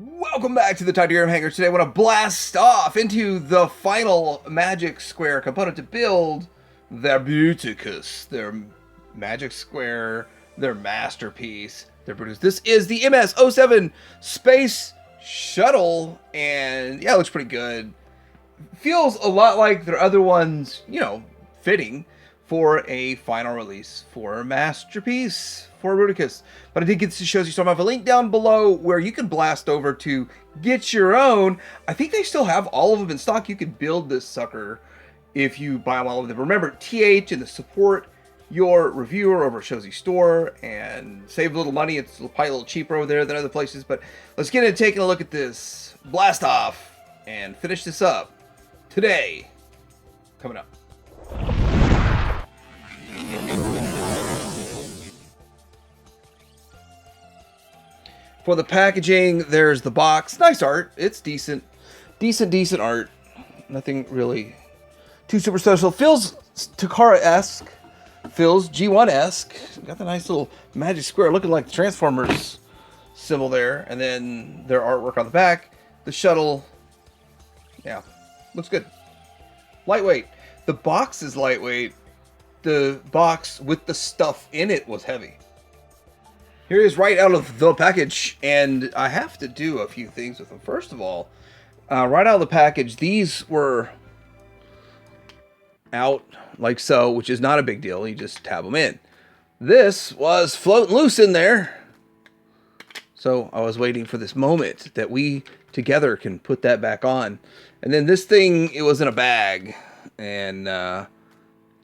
Welcome back to the Titanium Hangar. Today I want to blast off into the final Magic Square component to build their Bruticus, their Magic Square, their masterpiece, their Bruticus. This is the MS-07 Space Shuttle, and yeah, it looks pretty good. Feels a lot like their other ones, you know, fitting for a final release for a masterpiece for Bruticus. But I did get to show you some. I have a link down below where you can blast over to get your own. I think they still have all of them in stock. You can build this sucker if you buy them all of them. Remember, TH and the support your reviewer over at Shozy Store and save a little money. It's probably a little cheaper over there than other places. But let's get into taking a look at this Blastoff and finish this up today. Coming up. For the packaging, there's the box. Nice art. It's decent art. Nothing really too super special. Feels Takara-esque. Feels G1-esque. Got the nice little magic square looking like the Transformers symbol there. And then their artwork on the back. The shuttle. Yeah, looks good. Lightweight. The box is lightweight. The box with the stuff in it was heavy. Here he is right out of the package, and I have to do a few things with them. First of all, right out of the package, these were out like so, which is not a big deal. You just tab them in. This was floating loose in there. So I was waiting for this moment that we together can put that back on. And then this thing, it was in a bag, and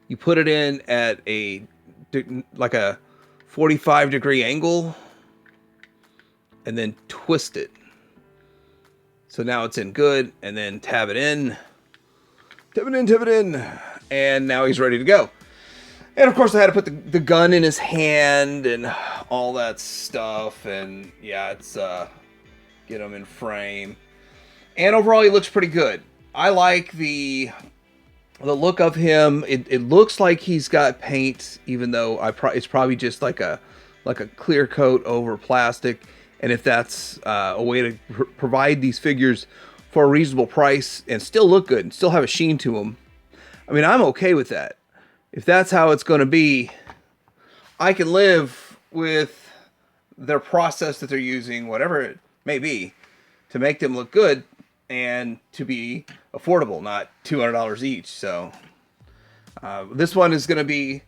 you put it in at like a 45-degree angle and then twist it. So now it's in good, and then tab it in, and now he's ready to go. And of course I had to put the gun in his hand and all that stuff, and yeah, it's get him in frame. And overall he looks pretty good. I like the look of him. It looks like he's got paint, even though it's probably just like a clear coat over plastic. And if that's a way to provide these figures for a reasonable price and still look good and still have a sheen to them, I mean, I'm okay with that. If that's how it's going to be, I can live with their process that they're using, whatever it may be, to make them look good and to be affordable, not $200 each. So this one is going to be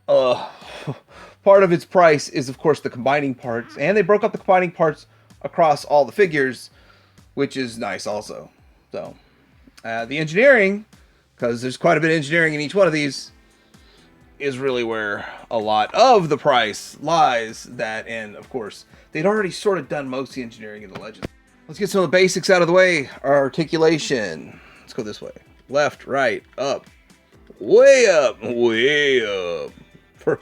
part of its price is, of course, the combining parts, and they broke up the combining parts across all the figures, which is nice also. So the engineering, because there's quite a bit of engineering in each one of these, is really where a lot of the price lies. That, and of course they'd already sort of done most of the engineering in the Legends. Let's get some of the basics out of the way. Our articulation. Let's go this way. Left, right, up. Way up. Way up. For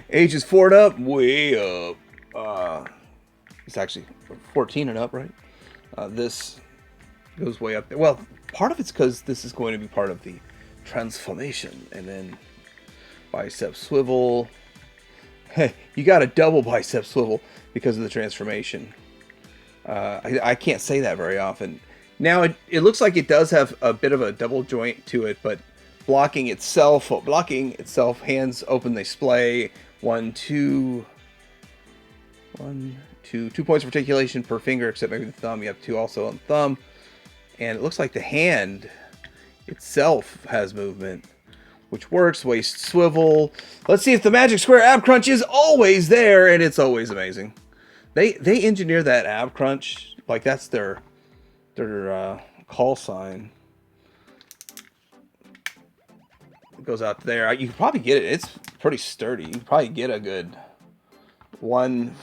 ages 4 and up, way up. It's actually 14 and up, right? This goes way up there. Well, part of it's because this is going to be part of the transformation. And then bicep swivel. Hey, you got a double bicep swivel because of the transformation. I can't say that very often. Now it looks like it does have a bit of a double joint to it, but blocking itself, hands open display, 2 points of articulation per finger, except maybe the thumb. You have 2 also on the thumb, and it looks like the hand itself has movement, which works. Waist swivel. Let's see if the Magic Square ab crunch is always there, and it's always amazing. They engineer that ab crunch like that's their call sign. It goes out there. You can probably get it. It's pretty sturdy. You can probably get a good one-leg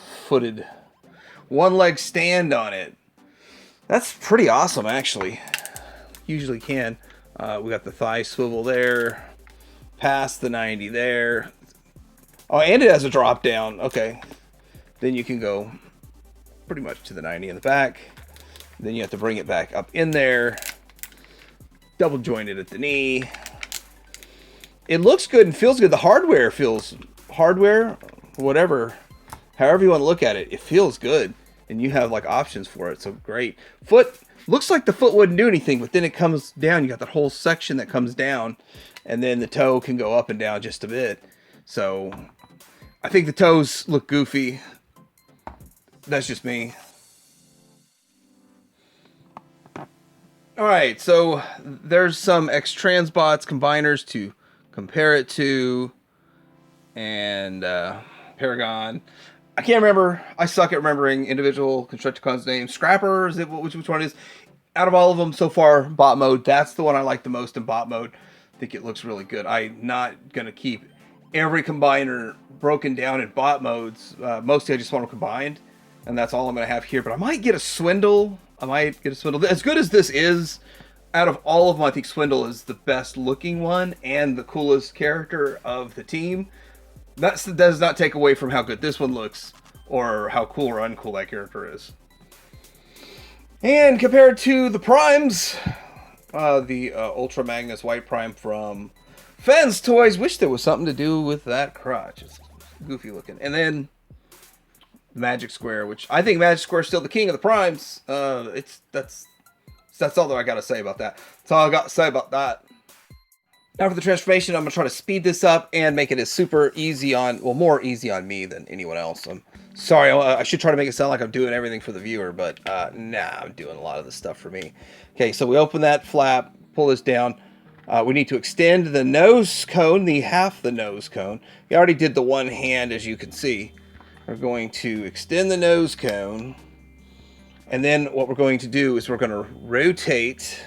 stand on it. That's pretty awesome, actually. Usually can. We got the thigh swivel there. Past the 90 there. Oh, and it has a drop down. Okay. Then you can go pretty much to the 90 in the back. Then you have to bring it back up in there. Double jointed at the knee. It looks good and feels good. The hardware feels... Hardware? Whatever. However you want to look at it. It feels good. and you have like options for it. So great. Foot looks like the foot wouldn't do anything, but then it comes down. You got that whole section that comes down, and then the toe can go up and down just a bit. So I think the toes look goofy. That's just me. All right, so there's some X-Transbots combiners to compare it to, and Paragon. I can't remember. I suck at remembering individual Constructicons names. Scrapper, is it which one it is? Out of all of them so far, bot mode, that's the one I like the most in bot mode. I think it looks really good. I'm not gonna keep every combiner broken down in bot modes. Mostly I just want them combined, and that's all I'm gonna have here. But I might get a Swindle. As good as this is, out of all of them, I think Swindle is the best looking one and the coolest character of the team. That does not take away from how good this one looks or how cool or uncool that character is. And compared to the Primes, the Ultra Magnus White Prime from Fens Toys, wish there was something to do with that crotch. It's goofy looking. And then Magic Square, which I think Magic Square is still the king of the Primes. That's all that I gotta say about that. That's all I got to say about that. Now for the transformation, I'm gonna try to speed this up and make it as super easy on, well, more easy on me than anyone else. I'm sorry, I should try to make it sound like I'm doing everything for the viewer, but nah, I'm doing a lot of this stuff for me. Okay, so we open that flap, pull this down. We need to extend the nose cone, half the nose cone. We already did the one hand, as you can see. We're going to extend the nose cone, and then what we're going to do is we're going to rotate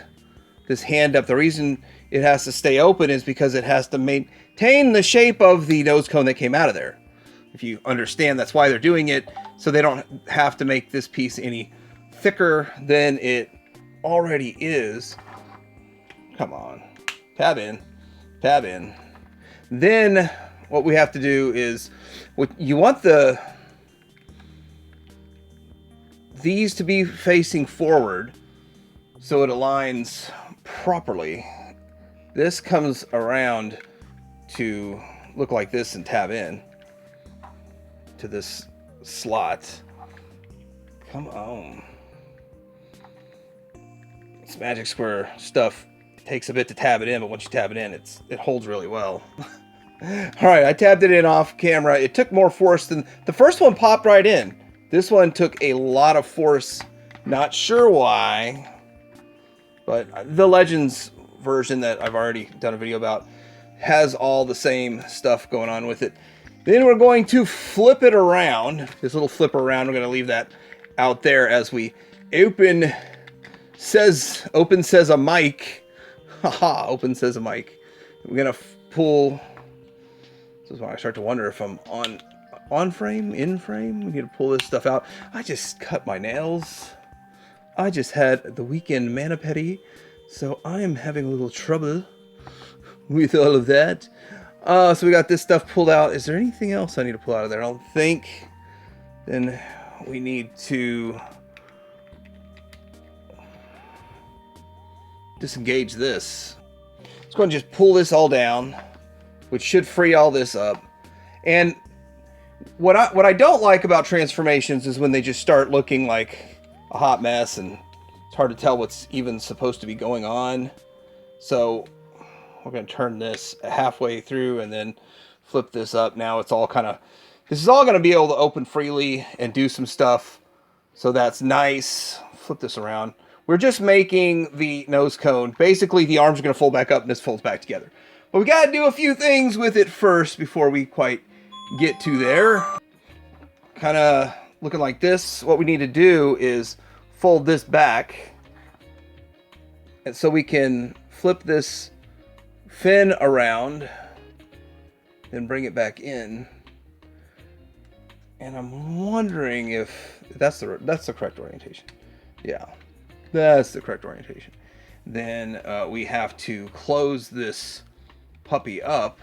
this hand up. The reason it has to stay open is because it has to maintain the shape of the nose cone that came out of there. If you understand, that's why they're doing it, so they don't have to make this piece any thicker than it already is. Come on. Tab in. Tab in. Then what we have to do is, you want these to be facing forward so it aligns properly. This comes around to look like this and tab in to this slot. Come on. This Magic Square stuff takes a bit to tab it in, but once you tab it in, it holds really well. All right, I tabbed it in off camera. It took more force than the first one. Popped right in. This one took a lot of force. Not sure why, but the Legends version that I've already done a video about has all the same stuff going on with it. Then we're going to flip it around. This little flip around, we're going to leave that out there as we open says a mic. Haha, open says a mic. We're going to pull. This is when I start to wonder if I'm on frame, in frame. We need to pull this stuff out. I just cut my nails. I just had the weekend Manapeti, so I am having a little trouble with all of that. So we got this stuff pulled out. Is there anything else I need to pull out of there? I don't think. Then we need to disengage this. Let's go and just pull this all down, which should free all this up. And what I don't like about transformations is when they just start looking like a hot mess and it's hard to tell what's even supposed to be going on. So we're going to turn this halfway through and then flip this up. Now it's all this is all going to be able to open freely and do some stuff. So that's nice. Flip this around. We're just making the nose cone. Basically, the arms are going to fold back up and this folds back together. But we got to do a few things with it first before we quite get to there. Kind of looking like this. What we need to do is fold this back, and so we can flip this fin around, then bring it back in. And I'm wondering if that's the correct orientation. Yeah, that's the correct orientation. Then we have to close this puppy up.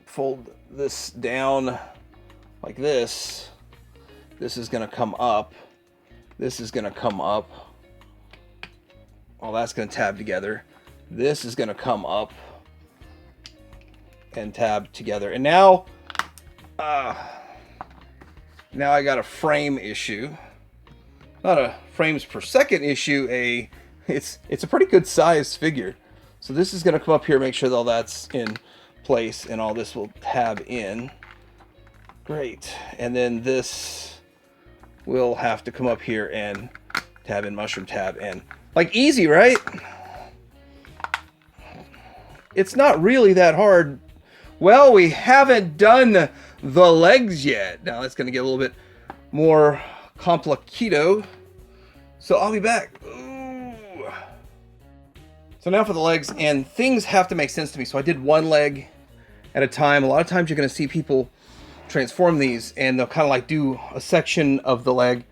Fold this down like this. This is going to come up. This is going to come up. Well, that's going to tab together. This is going to come up and tab together. And now Now I got a frame issue. Not a frames per second issue, it's a pretty good sized figure. So this is going to come up here, make sure that all that's in place, and all this will tab in. Great. And then this will have to come up here and tab in, mushroom tab in. Like, easy, right? It's not really that hard. Well, we haven't done the legs yet. Now it's going to get a little bit more complicado. So I'll be back. Ooh. So now for the legs, and things have to make sense to me. So I did one leg at a time. A lot of times you're going to see people transform these, and they'll kind of like do a section of the leg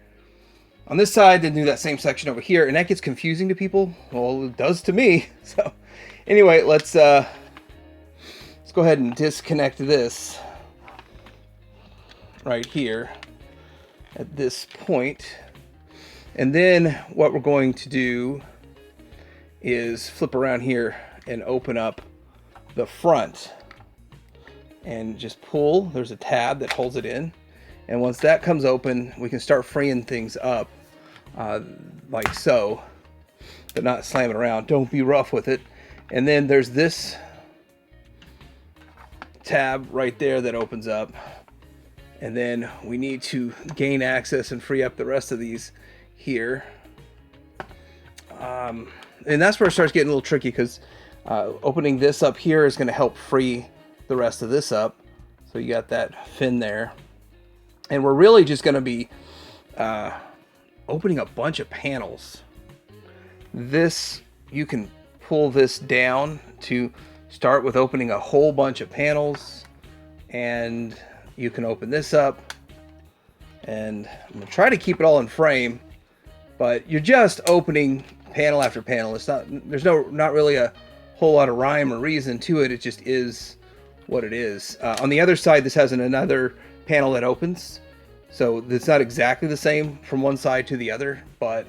on this side, then do that same section over here, and that gets confusing to people. Well, it does to me. So anyway, let's go ahead and disconnect this right here at this point. And then what we're going to do is flip around here and open up the front and just pull. There's a tab that holds it in, and once that comes open, we can start freeing things up like so, but not slam it around. Don't be rough with it. And then there's this tab right there that opens up, and then we need to gain access and free up the rest of these here. And that's where it starts getting a little tricky, because opening this up here is going to help free the rest of this up. So you got that fin there, and we're really just going to be opening a bunch of panels. This, you can pull this down to start with opening a whole bunch of panels, and you can open this up, and I'm going to try to keep it all in frame, but you're just opening panel after panel. It's not, there's not really a whole lot of rhyme or reason to it. It just is what it is. On the other side, this has another panel that opens, so it's not exactly the same from one side to the other, but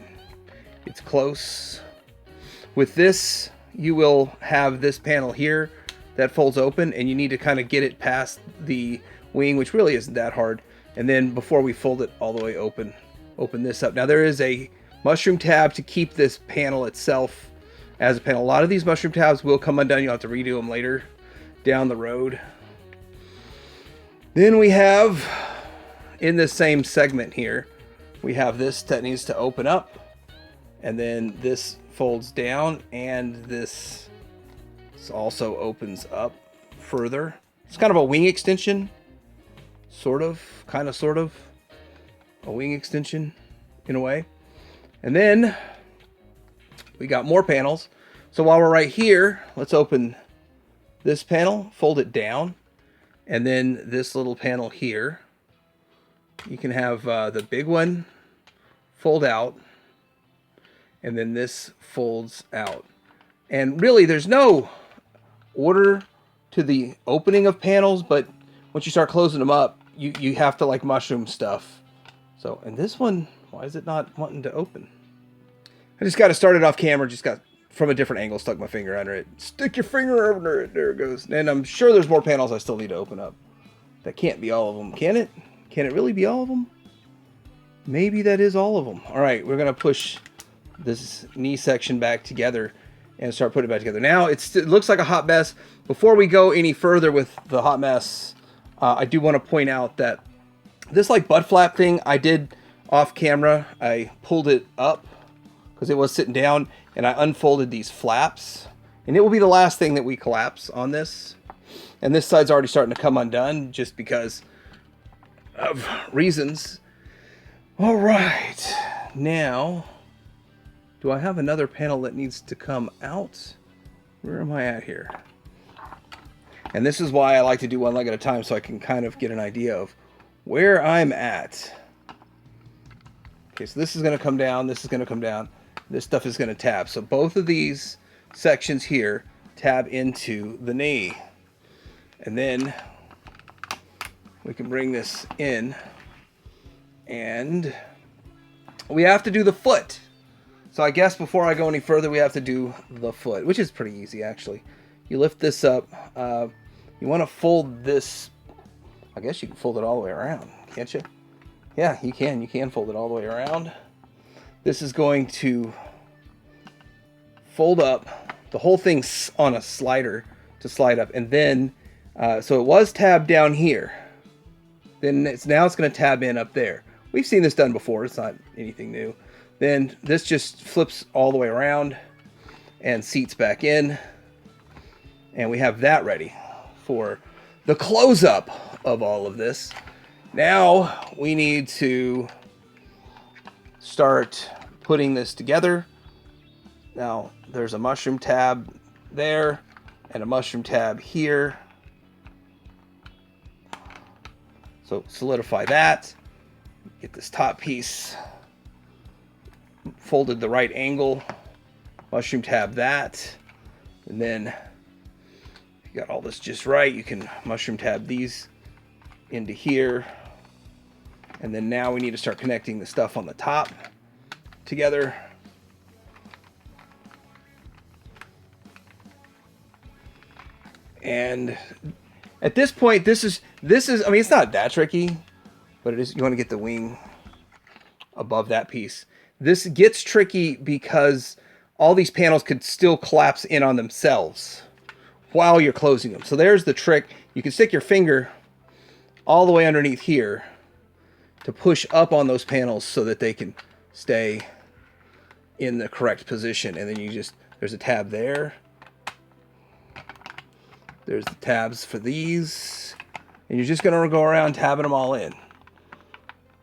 it's close. With this, you will have this panel here that folds open, and you need to kind of get it past the wing, which really isn't that hard. And then before we fold it all the way open this up. Now there is a mushroom tab to keep this panel itself as a panel. A lot of these mushroom tabs will come undone. You'll have to redo them later down the road. Then we have, in this same segment here, we have this that needs to open up, and then this folds down, and this also opens up further. It's kind of a wing extension, sort of a wing extension in a way. And then we got more panels. So while we're right here, let's open this panel, fold it down, and then this little panel here. You can have the big one fold out, and then this folds out. And really, there's no order to the opening of panels, but once you start closing them up, you have to like mushroom stuff. So, and this one, why is it not wanting to open? I just got to start it off camera, just got from a different angle, stuck my finger under it. Stick your finger under it, there it goes. And I'm sure there's more panels I still need to open up. That can't be all of them, can it? Can it really be all of them? Maybe that is all of them. All right, we're gonna push this knee section back together and start putting it back together. Now it looks like a hot mess. Before we go any further with the hot mess, I do want to point out that this like butt flap thing I did off camera. I pulled it up because it was sitting down, and I unfolded these flaps, and it will be the last thing that we collapse on this. And this side's already starting to come undone just because of reasons. All right, now, do I have another panel that needs to come out? Where am I at here? And this is why I like to do one leg at a time, so I can kind of get an idea of where I'm at. Okay, so this is going to come down, this is going to come down, this stuff is going to tab. So both of these sections here tab into the knee. And then we can bring this in, and we have to do the foot. So I guess before I go any further, we have to do the foot, which is pretty easy actually. You lift this up. You want to fold this. I guess you can fold it all the way around, can't you? Yeah, you can fold it all the way around. This is going to fold up. The whole thing's on a slider to slide up. And then, so it was tabbed down here. Then now it's going to tab in up there. We've seen this done before. It's not anything new. Then this just flips all the way around and seats back in. And we have that ready for the close-up of all of this. Now we need to start putting this together. Now there's a mushroom tab there and a mushroom tab here. So solidify that. Get this top piece folded the right angle. Mushroom tab that. And then if you got all this just right, you can mushroom tab these into here. And then now we need to start connecting the stuff on the top together. And at this point, this is, I mean, it's not that tricky, but it is, you want to get the wing above that piece. This gets tricky because all these panels could still collapse in on themselves while you're closing them. So there's the trick. You can stick your finger all the way underneath here to push up on those panels so that they can stay in the correct position. And then you just, there's a tab there. There's the tabs for these. And you're just going to go around tabbing them all in.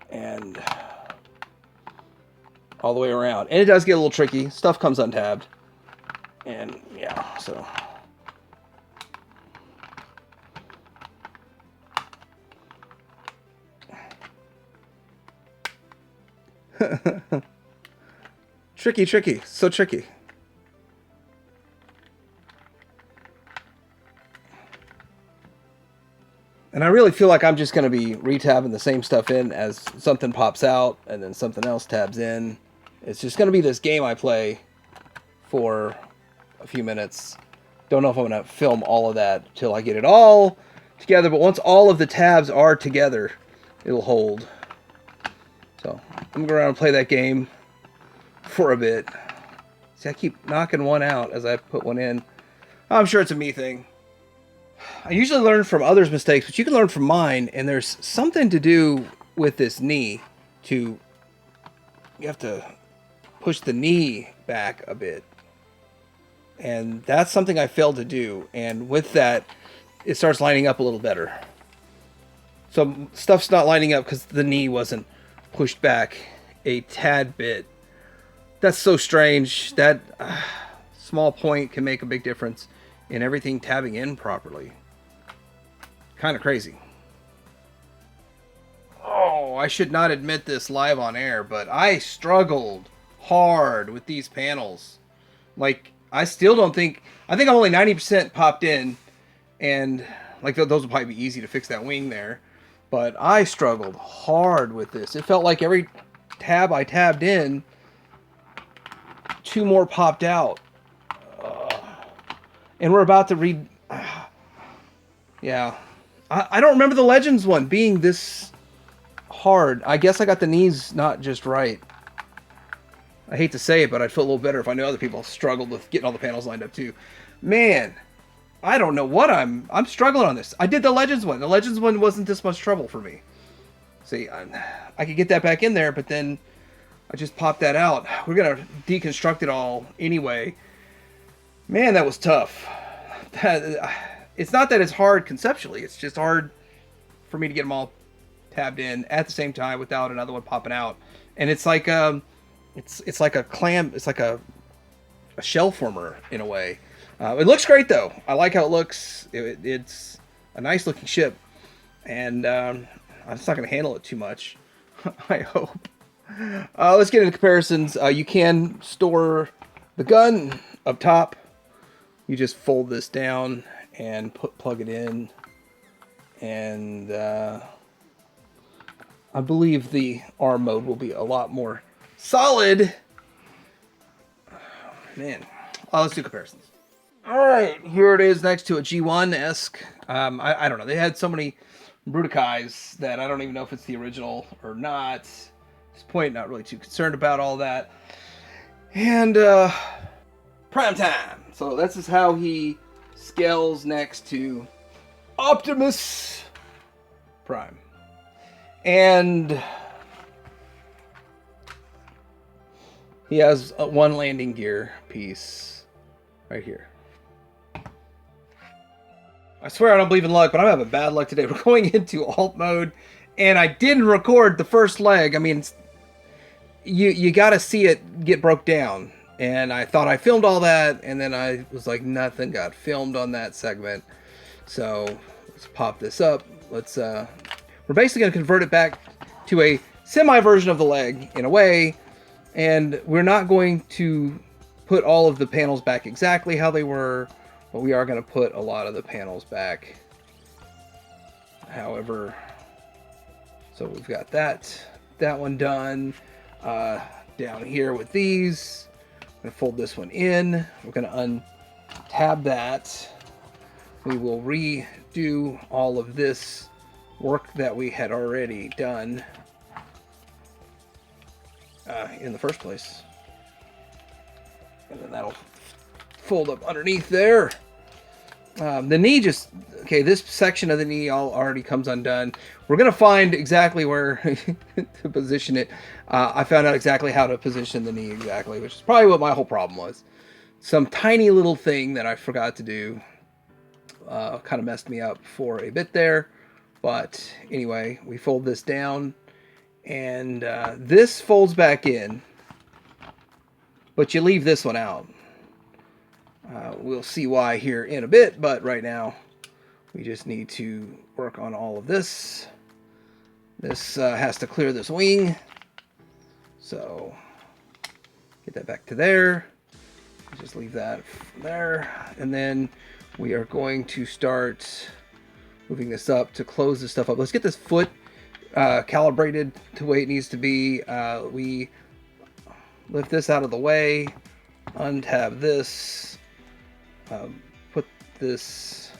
And all the way around. And it does get a little tricky. Stuff comes untabbed. And yeah, so. Tricky. So tricky. And I really feel like I'm just going to be retabbing the same stuff in as something pops out and then something else tabs in. It's just going to be this game I play for a few minutes. Don't know if I'm going to film all of that till I get it all together. But once all of the tabs are together, it'll hold. So I'm going to go around and play that game for a bit. See, I keep knocking one out as I put one in. I'm sure it's a me thing. I usually learn from others' mistakes, but you can learn from mine, and there's something to do with this knee. You have to push the knee back a bit. And that's something I failed to do, and with that, it starts lining up a little better. So stuff's not lining up because the knee wasn't pushed back a tad bit. That's so strange. That small point can make a big difference in everything tabbing in properly. Kind of crazy. Oh, I should not admit this live on air, but I struggled hard with these panels. Like, I still don't think... I think I'm only 90% popped in, and like those will probably be easy to fix that wing there. But I struggled hard with this. It felt like every tab I tabbed in, two more popped out. And we're about to read... yeah. I don't remember the Legends one being this hard. I guess I got the knees not just right. I hate to say it, but I'd feel a little better if I knew other people struggled with getting all the panels lined up too. Man, I don't know what I'm struggling on this. I did the Legends one. The Legends one wasn't this much trouble for me. See, I could get that back in there, but then I just popped that out. We're going to deconstruct it all anyway. Man, that was tough. It's not that it's hard conceptually. It's just hard for me to get them all tabbed in at the same time without another one popping out. And it's like it's like a clam. It's like a shell former in a way. It looks great though. I like how it looks. It's a nice looking ship, and I'm just not going to handle it too much. I hope. Let's get into comparisons. You can store the gun up top. You just fold this down and plug it in, and I believe the arm mode will be a lot more solid. Man, let's do comparisons. All right, here it is next to a G1-esque. I don't know. They had so many Bruticus that I don't even know if it's the original or not. At this point, not really too concerned about all that. And prime time. So this is how he scales next to Optimus Prime. And he has one landing gear piece right here. I swear I don't believe in luck, but I'm having bad luck today. We're going into alt mode, and I didn't record the first leg. I mean, you got to see it get broke down. And I thought I filmed all that, and then I was like, nothing got filmed on that segment. So let's pop this up. Let's we're basically going to convert it back to a semi version of the leg in a way, and we're not going to put all of the panels back exactly how they were, but we are going to put a lot of the panels back. However, so we've got that one done. Down here with these, I'm going to fold this one in. We're going to untab that. We will redo all of this work that we had already done in the first place. And then that'll fold up underneath there. The knee just, okay, this section of the knee already comes undone. We're going to find exactly where to position it. I found out exactly how to position the knee exactly, which is probably what my whole problem was. Some tiny little thing that I forgot to do kind of messed me up for a bit there. But anyway, we fold this down, and this folds back in, but you leave this one out. We'll see why here in a bit, but right now we just need to work on all of this. This has to clear this wing, so get that back to there. Just leave that from there, and then we are going to start moving this up to close this stuff up. Let's get this foot calibrated to the way it needs to be. We lift this out of the way, untab this, put this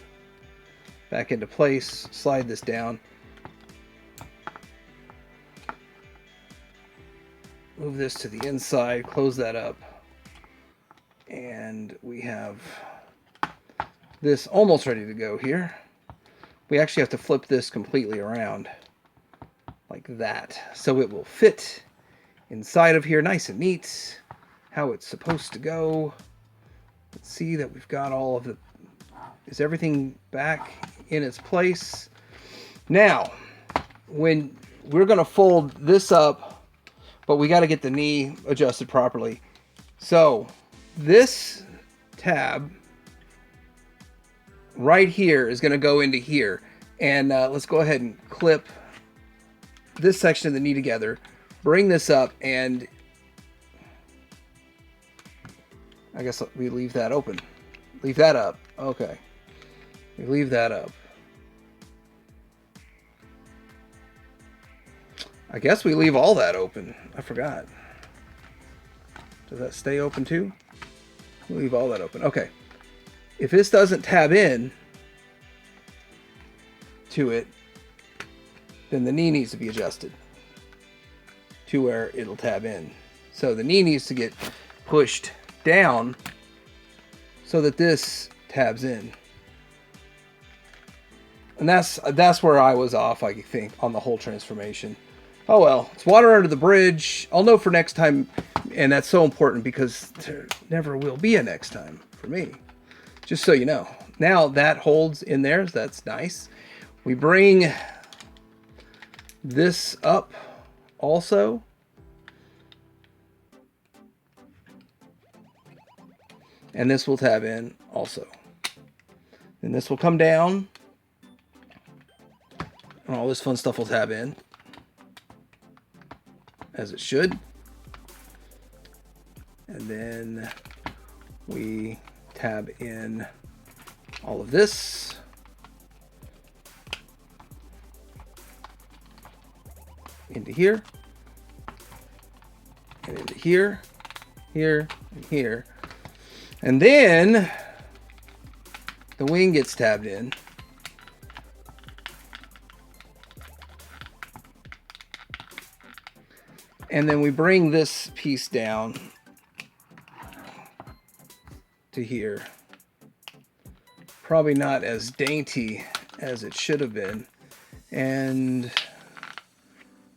back into place, slide this down, move this to the inside, close that up, and we have this almost ready to go here. We actually have to flip this completely around like that, so it will fit inside of here nice and neat, how it's supposed to go. Let's see that we've got all of the, is everything back in its place. Now, when we're going to fold this up, but we got to get the knee adjusted properly. So this tab right here is going to go into here, and let's go ahead and clip this section of the knee together, bring this up, and I guess we leave that open. Leave that up. Okay. We leave that up. I guess we leave all that open. I forgot. Does that stay open too? We leave all that open. Okay. If this doesn't tab in to it, then the knee needs to be adjusted to where it'll tab in. So the knee needs to get pushed down so that this tabs in. And that's where I was off, I think, on the whole transformation. Oh well, it's water under the bridge. I'll know for next time, and that's so important because there never will be a next time for me. Just so you know. Now that holds in there, so that's nice. We bring this up also. And this will tab in also. And this will come down. And all this fun stuff will tab in. As it should. And then we tab in all of this. Into here. And into here. Here. And here. And then the wing gets tabbed in. And then we bring this piece down to here. Probably not as dainty as it should have been. And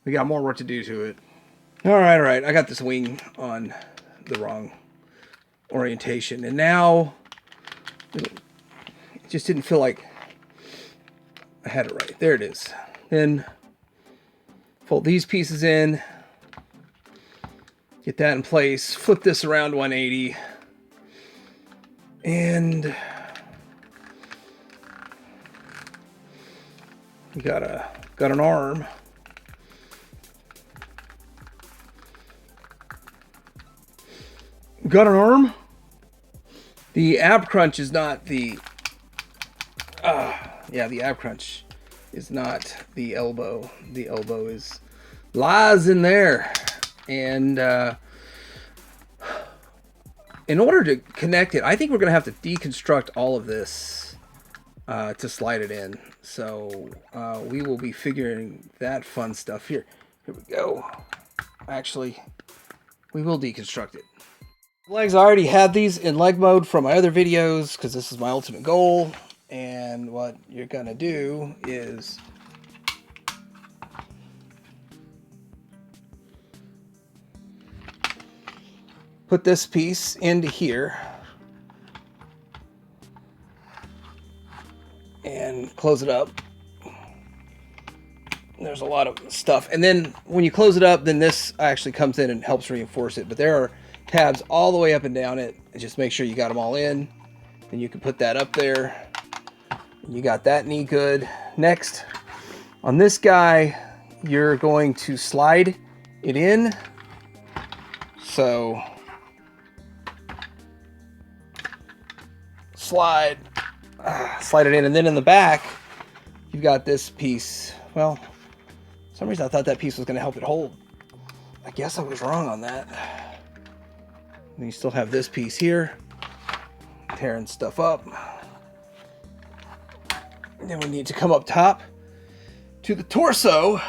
we got more work to do to it. All right. I got this wing on the wrong orientation. And now it just didn't feel like I had it right. There it is. Then fold these pieces in. Get that in place. Flip this around 180. And we got an arm. Got an arm. The ab crunch is not the the ab crunch is not the elbow. The elbow lies in there. And in order to connect it, I think we're going to have to deconstruct all of this to slide it in. So we will be figuring that fun stuff here. Here we go. Actually, we will deconstruct it. Legs, I already had these in leg mode from my other videos because this is my ultimate goal. And what you're going to do is put this piece into here and close it up. There's a lot of stuff. And then when you close it up, then this actually comes in and helps reinforce it. But there are tabs all the way up and down it. And just make sure you got them all in. And you can put that up there. You got that knee good. Next, on this guy, you're going to slide it in. So slide it in, and then in the back you've got this piece. Well, for some reason I thought that piece was going to help it hold. I guess I was wrong on that. And you still have this piece here, tearing stuff up. And then we need to come up top to the torso.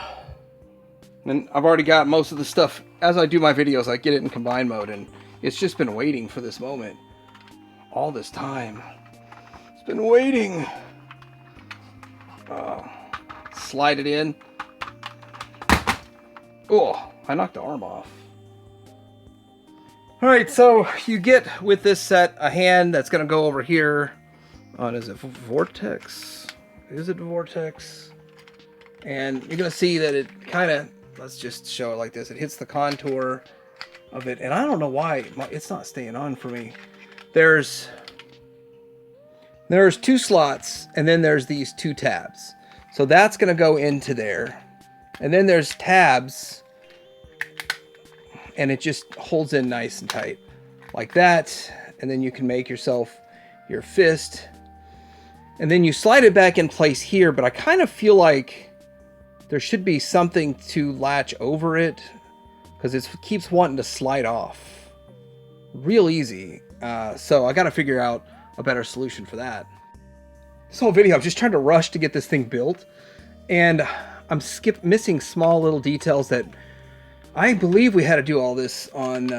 And I've already got most of the stuff. As I do my videos, I get it in combine mode, and it's just been waiting for this moment all this time. It's been waiting. Slide it in. Oh, I knocked the arm off. All right, so you get with this set a hand that's going to go over here on, is it Vortex? Is it Vortex? And you're going to see that it kind of, let's just show it like this. It hits the contour of it, and I don't know why it's not staying on for me. There's 2 slots, and then there's these 2 tabs. So that's going to go into there. And then there's tabs, and it just holds in nice and tight like that. And then you can make yourself your fist. And then you slide it back in place here, but I kind of feel like there should be something to latch over it because it keeps wanting to slide off real easy. So I got to figure out a better solution for that. This whole video, I'm just trying to rush to get this thing built, and I'm missing small little details that I believe we had to do all this on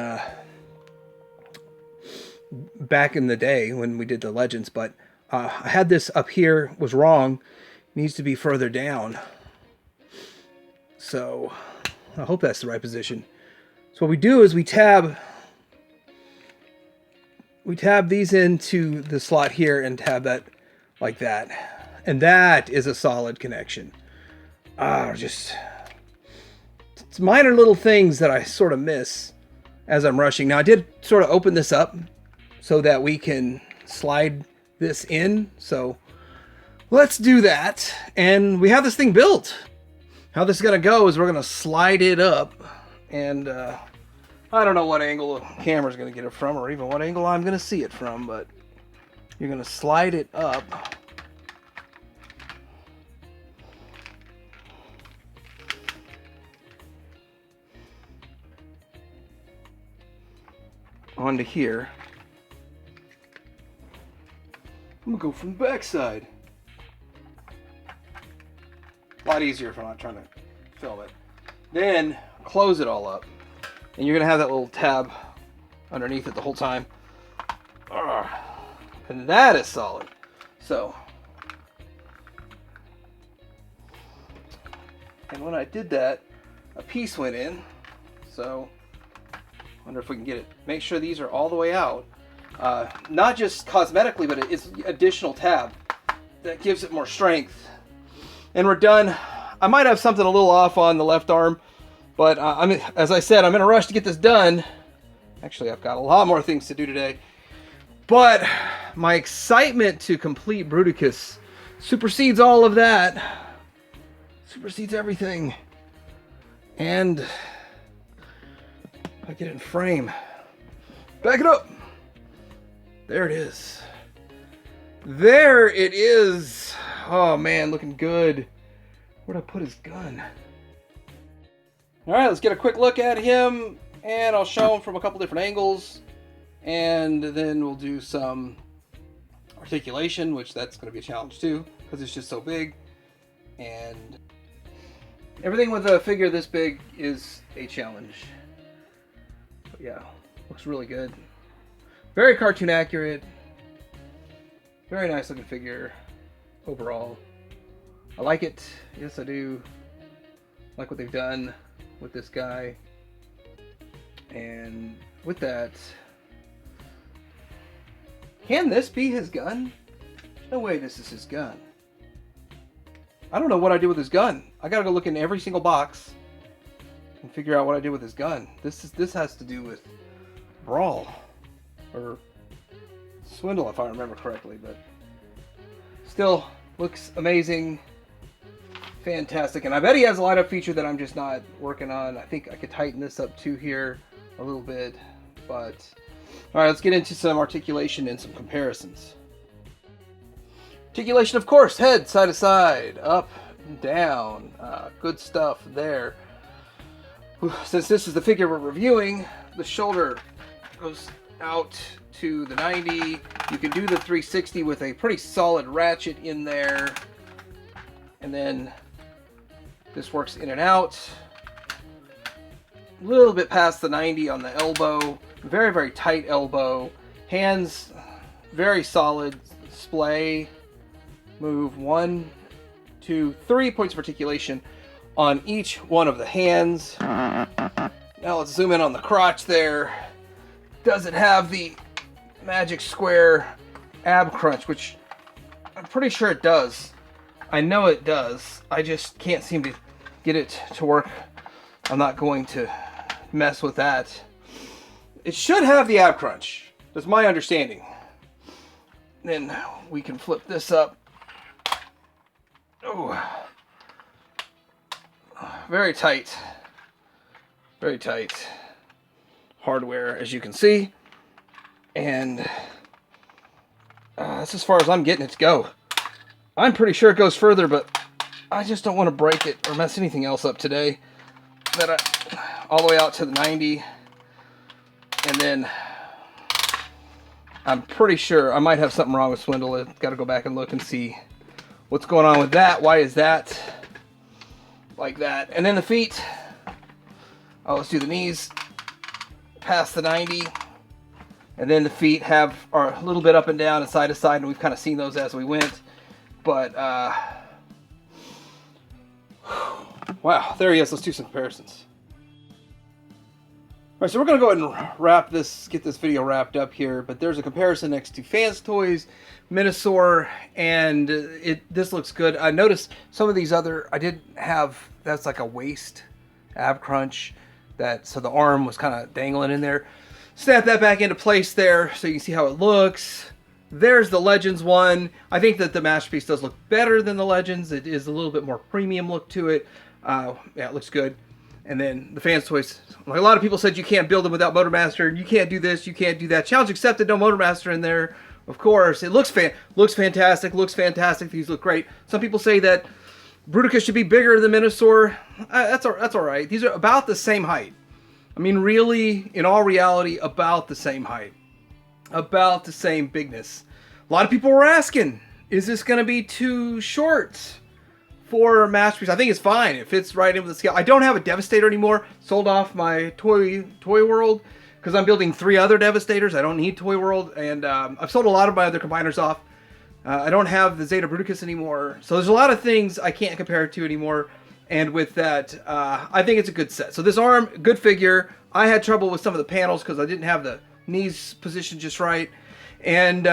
back in the day when we did the Legends, but I had this up here, was wrong, needs to be further down. So I hope that's the right position. So what we do is we tab these into the slot here and tab that like that. And that is a solid connection. It's minor little things that I sort of miss as I'm rushing. Now I did sort of open this up so that we can slide this in. So let's do that. And we have this thing built. How this is going to go is we're going to slide it up, and I don't know what angle the camera's going to get it from, or even what angle I'm going to see it from, but you're going to slide it up. Onto here. I'm going to go from the back side. A lot easier if I'm not trying to film it. Then close it all up. And you're going to have that little tab underneath it the whole time. And that is solid. So, and when I did that, a piece went in. So, I wonder if we can get it. Make sure these are all the way out. Not just cosmetically, but it's additional tab that gives it more strength. And we're done. I might have something a little off on the left arm, but as I said, I'm in a rush to get this done. Actually, I've got a lot more things to do today. But my excitement to complete Bruticus supersedes all of that. Supersedes everything. And I get it in frame. Back it up. There it is. There it is. Oh man, looking good. Where'd I put his gun? All right, let's get a quick look at him, and I'll show him from a couple different angles, and then we'll do some articulation, which that's going to be a challenge too, because it's just so big. And everything with a figure this big is a challenge. But yeah, looks really good. Very cartoon accurate. Very nice looking figure overall. I like it. Yes, I do. Like what they've done with this guy. And with that, can this be his gun? There's no way this is his gun. I don't know what I did with his gun. I gotta go look in every single box and figure out what I did with his gun. This has to do with Brawl or Swindle, if I remember correctly, but still looks amazing. Fantastic. And I bet he has a light up feature that I'm just not working on. I think I could tighten this up too here a little bit, but all right, let's get into some articulation and some comparisons. Articulation, of course, head side to side, up and down. Good stuff there. Since this is the figure we're reviewing, the shoulder goes out to the 90. You can do the 360 with a pretty solid ratchet in there, and then this works in and out. A little bit past the 90 on the elbow. Very, very tight elbow. Hands, very solid. Display. Move 1, 2, 3 points of articulation on each one of the hands. Now let's zoom in on the crotch there. Does it have the magic square ab crunch, which I'm pretty sure it does. I know it does. I just can't seem to get it to work. I'm not going to mess with that. It should have the ab crunch. That's my understanding. Then we can flip this up. Oh, very tight. Very tight hardware, as you can see. And that's as far as I'm getting it to go. I'm pretty sure it goes further, but I just don't want to break it or mess anything else up today. All the way out to the 90. And then I'm pretty sure I might have something wrong with Swindle. I've got to go back and look and see what's going on with that. Why is that like that? And then the feet. Oh, let's do the knees past the 90. And then the feet are a little bit up and down and side to side, and we've kind of seen those as we went. But, wow, there he is. Let's do some comparisons. All right, so we're going to go ahead and get this video wrapped up here. But there's a comparison next to Fans Toys, Minosaur, and this looks good. I noticed some of these I didn't have, that's like a waist ab crunch, so the arm was kind of dangling in there. Snap that back into place there so you can see how it looks. There's the Legends one. I think that the Masterpiece does look better than the Legends. It is a little bit more premium look to it. Yeah, it looks good. And then the Fans Toys, like a lot of people said, you can't build them without Motormaster. You can't do this, you can't do that. Challenge accepted, no Motormaster in there. Of course, it looks fantastic. Looks fantastic. These look great. Some people say that Bruticus should be bigger than Minosaur. That's all right. These are about the same height. I mean, really, in all reality, about the same height. About the same bigness. A lot of people were asking, is this going to be too short for Masterpiece. I think it's fine. It fits right in with the scale. I don't have a Devastator anymore. Sold off my Toy World because I'm building 3 other Devastators. I don't need Toy World, and I've sold a lot of my other combiners off. I don't have the Zeta Bruticus anymore, so there's a lot of things I can't compare it to anymore. And with that, I think it's a good set. So this arm, good figure. I had trouble with some of the panels because I didn't have the knees positioned just right. And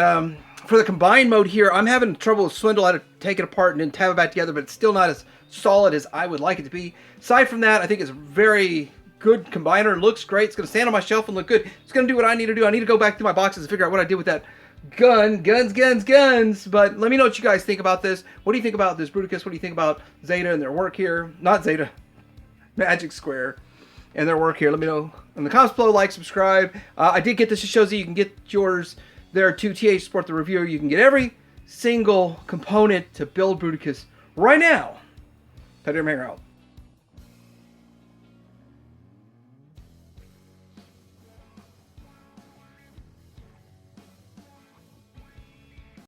for the combined mode here, I'm having trouble with Swindle. I had to take it apart and then tab it back together, but it's still not as solid as I would like it to be. Aside from that, I think it's a very good combiner. It looks great. It's going to stand on my shelf and look good. It's going to do what I need to do. I need to go back through my boxes and figure out what I did with that guns. But let me know what you guys think about this. What do you think about this Bruticus? What do you think about Zeta and their work here? Not Zeta, Magic Square and their work here. Let me know in the comments below. Like, subscribe. I did get this to show you. You can get yours there too. TH Support the Reviewer. You can get every single component to build Bruticus right now. Peter Manger out.